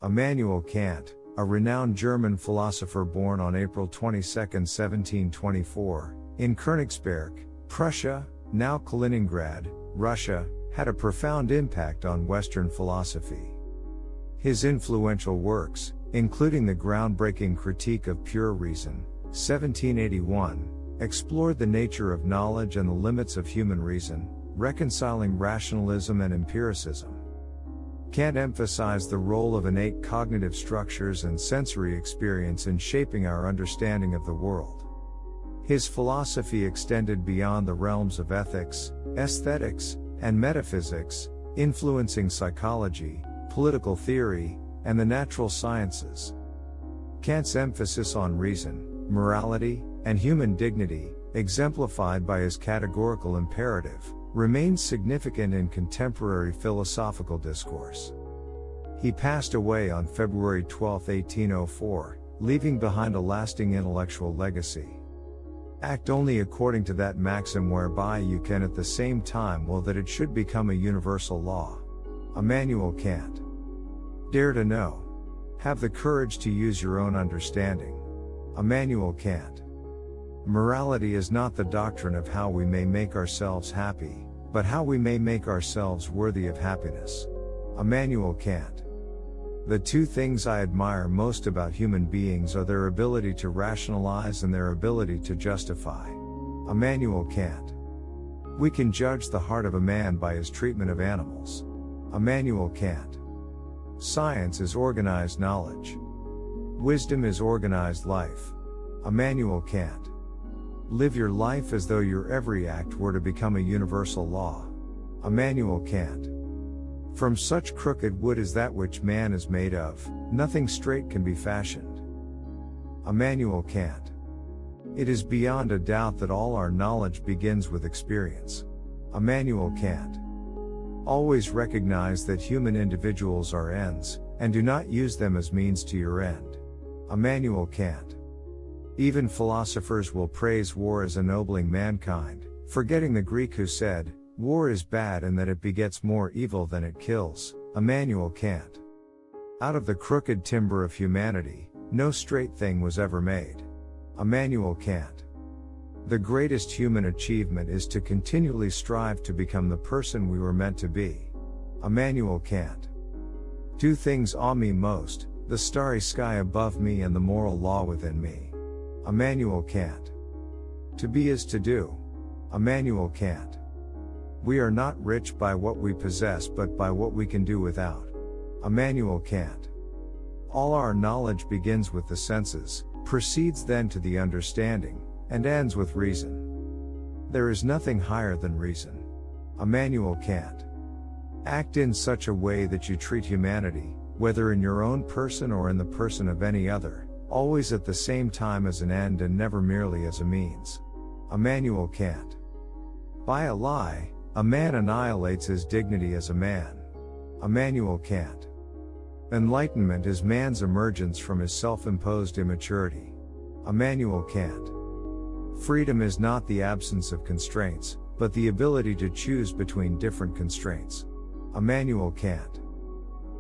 Immanuel Kant, a renowned German philosopher born on April 22, 1724, in Königsberg, Prussia, now Kaliningrad, Russia, had a profound impact on Western philosophy. His influential works, including the groundbreaking Critique of Pure Reason, 1781, explored the nature of knowledge and the limits of human reason, reconciling rationalism and empiricism. Kant emphasized the role of innate cognitive structures and sensory experience in shaping our understanding of the world. His philosophy extended beyond the realms of ethics, aesthetics, and metaphysics, influencing psychology, political theory, and the natural sciences. Kant's emphasis on reason, morality, and human dignity, exemplified by his categorical imperative, remains significant in contemporary philosophical discourse. He passed away on February 12, 1804, leaving behind a lasting intellectual legacy. Act only according to that maxim whereby you can at the same time will that it should become a universal law. Immanuel Kant. Dare to know. Have the courage to use your own understanding. Immanuel Kant. Morality is not the doctrine of how we may make ourselves happy, but how we may make ourselves worthy of happiness. Immanuel Kant. The two things I admire most about human beings are their ability to rationalize and their ability to justify. Immanuel Kant. We can judge the heart of a man by his treatment of animals. Immanuel Kant. Science is organized knowledge. Wisdom is organized life. Immanuel Kant. Live your life as though your every act were to become a universal law. Immanuel Kant. From such crooked wood as that which man is made of, nothing straight can be fashioned. Immanuel Kant. It is beyond a doubt that all our knowledge begins with experience. Immanuel Kant. Always recognize that human individuals are ends, and do not use them as means to your end. Immanuel Kant. Even philosophers will praise war as ennobling mankind, forgetting the Greek who said, "War is bad and that it begets more evil than it kills." Immanuel Kant. Out of the crooked timber of humanity, no straight thing was ever made. Immanuel Kant. The greatest human achievement is to continually strive to become the person we were meant to be. Immanuel Kant. Two things awe me most, the starry sky above me and the moral law within me. Immanuel Kant. To be is to do. Immanuel Kant. We are not rich by what we possess but by what we can do without. Immanuel Kant. All our knowledge begins with the senses, proceeds then to the understanding, and ends with reason. There is nothing higher than reason. Immanuel Kant. Act in such a way that you treat humanity, whether in your own person or in the person of any other, always at the same time as an end and never merely as a means. Immanuel Kant. By a lie, a man annihilates his dignity as a man. Immanuel Kant. Enlightenment is man's emergence from his self-imposed immaturity. Immanuel Kant. Freedom is not the absence of constraints, but the ability to choose between different constraints. Immanuel Kant.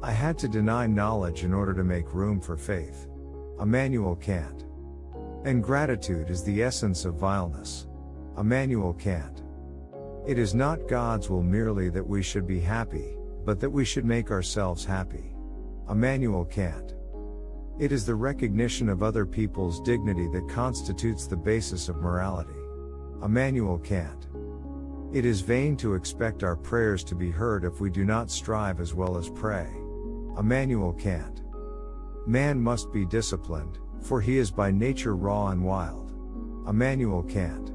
I had to deny knowledge in order to make room for faith. Immanuel Kant. Ingratitude is the essence of vileness. Immanuel Kant. It is not God's will merely that we should be happy, but that we should make ourselves happy. Immanuel Kant. It is the recognition of other people's dignity that constitutes the basis of morality. Immanuel Kant. It is vain to expect our prayers to be heard if we do not strive as well as pray. Immanuel Kant. Man must be disciplined, for he is by nature raw and wild. Immanuel Kant.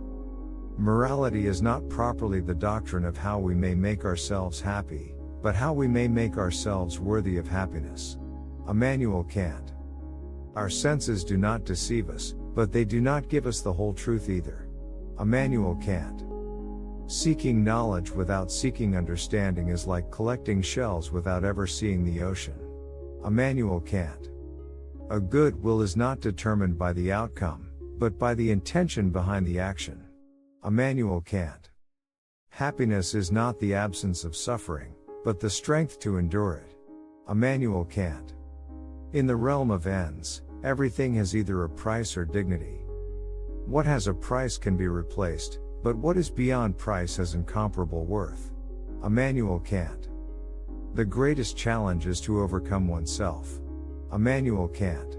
Morality is not properly the doctrine of how we may make ourselves happy, but how we may make ourselves worthy of happiness. Immanuel Kant. Our senses do not deceive us, but they do not give us the whole truth either. Immanuel Kant. Seeking knowledge without seeking understanding is like collecting shells without ever seeing the ocean. Immanuel Kant. A good will is not determined by the outcome, but by the intention behind the action. Immanuel Kant. Happiness is not the absence of suffering, but the strength to endure it. Immanuel Kant. In the realm of ends, everything has either a price or dignity. What has a price can be replaced, but what is beyond price has incomparable worth. Immanuel Kant. The greatest challenge is to overcome oneself. Immanuel Kant.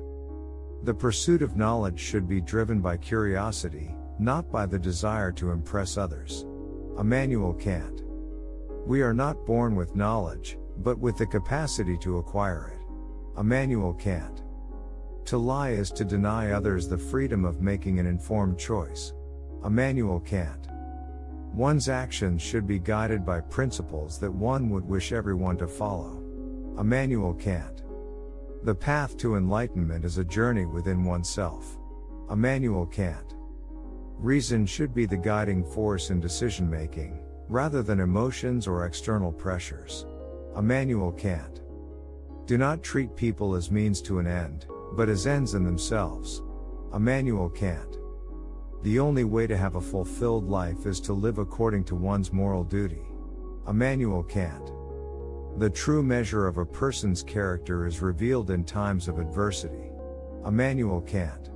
The pursuit of knowledge should be driven by curiosity, not by the desire to impress others. Immanuel Kant. We are not born with knowledge, but with the capacity to acquire it. Immanuel Kant. To lie is to deny others the freedom of making an informed choice. Immanuel Kant. One's actions should be guided by principles that one would wish everyone to follow. Immanuel Kant. The path to enlightenment is a journey within oneself. Immanuel Kant. Reason should be the guiding force in decision-making, rather than emotions or external pressures. Immanuel Kant. Do not treat people as means to an end, but as ends in themselves. Immanuel Kant. The only way to have a fulfilled life is to live according to one's moral duty. Immanuel Kant. The true measure of a person's character is revealed in times of adversity. Immanuel Kant.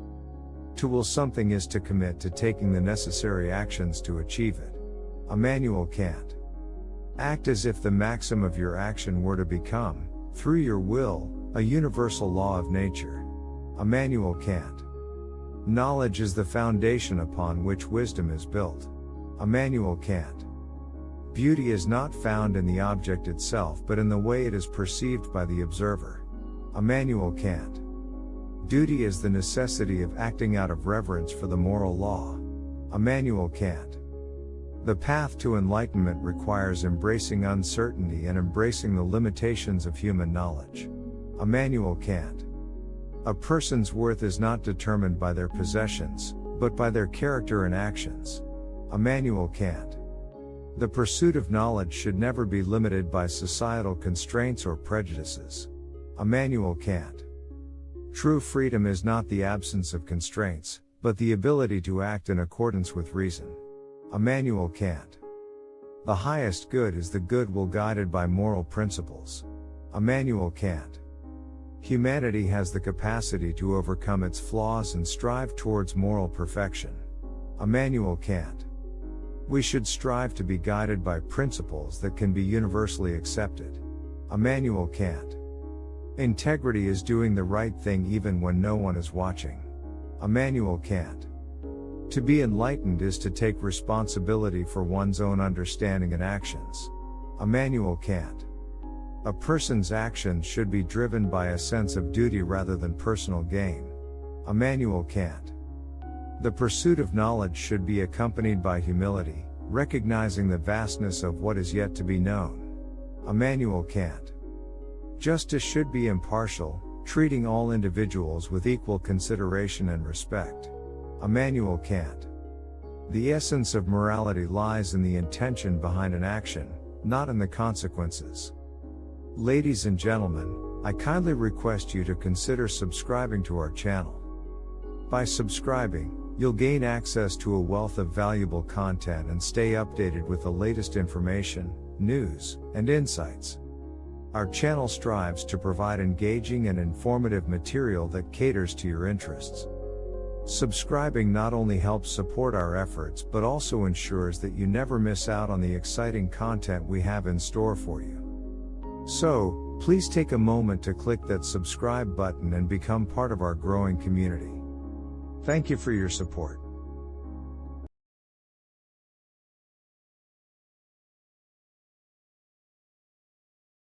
To will something is to commit to taking the necessary actions to achieve it. Immanuel Kant. Act as if the maxim of your action were to become, through your will, a universal law of nature. Immanuel Kant. Knowledge is the foundation upon which wisdom is built. Immanuel Kant. Beauty is not found in the object itself but in the way it is perceived by the observer. Immanuel Kant. Duty is the necessity of acting out of reverence for the moral law. Immanuel Kant. The path to enlightenment requires embracing uncertainty and embracing the limitations of human knowledge. Immanuel Kant. A person's worth is not determined by their possessions, but by their character and actions. Immanuel Kant. The pursuit of knowledge should never be limited by societal constraints or prejudices. Immanuel Kant. True freedom is not the absence of constraints, but the ability to act in accordance with reason. Immanuel Kant. The highest good is the good will guided by moral principles. Immanuel Kant. Humanity has the capacity to overcome its flaws and strive towards moral perfection. Immanuel Kant. We should strive to be guided by principles that can be universally accepted. Immanuel Kant. Integrity is doing the right thing even when no one is watching. Immanuel Kant. To be enlightened is to take responsibility for one's own understanding and actions. Immanuel Kant. A person's actions should be driven by a sense of duty rather than personal gain. Immanuel Kant. The pursuit of knowledge should be accompanied by humility, recognizing the vastness of what is yet to be known. Immanuel Kant. Justice should be impartial, treating all individuals with equal consideration and respect. Immanuel Kant. The essence of morality lies in the intention behind an action, not in the consequences. Ladies and gentlemen, I kindly request you to consider subscribing to our channel. By subscribing, you'll gain access to a wealth of valuable content and stay updated with the latest information, news, and insights. Our channel strives to provide engaging and informative material that caters to your interests. Subscribing not only helps support our efforts but also ensures that you never miss out on the exciting content we have in store for you. So, please take a moment to click that subscribe button and become part of our growing community. Thank you for your support.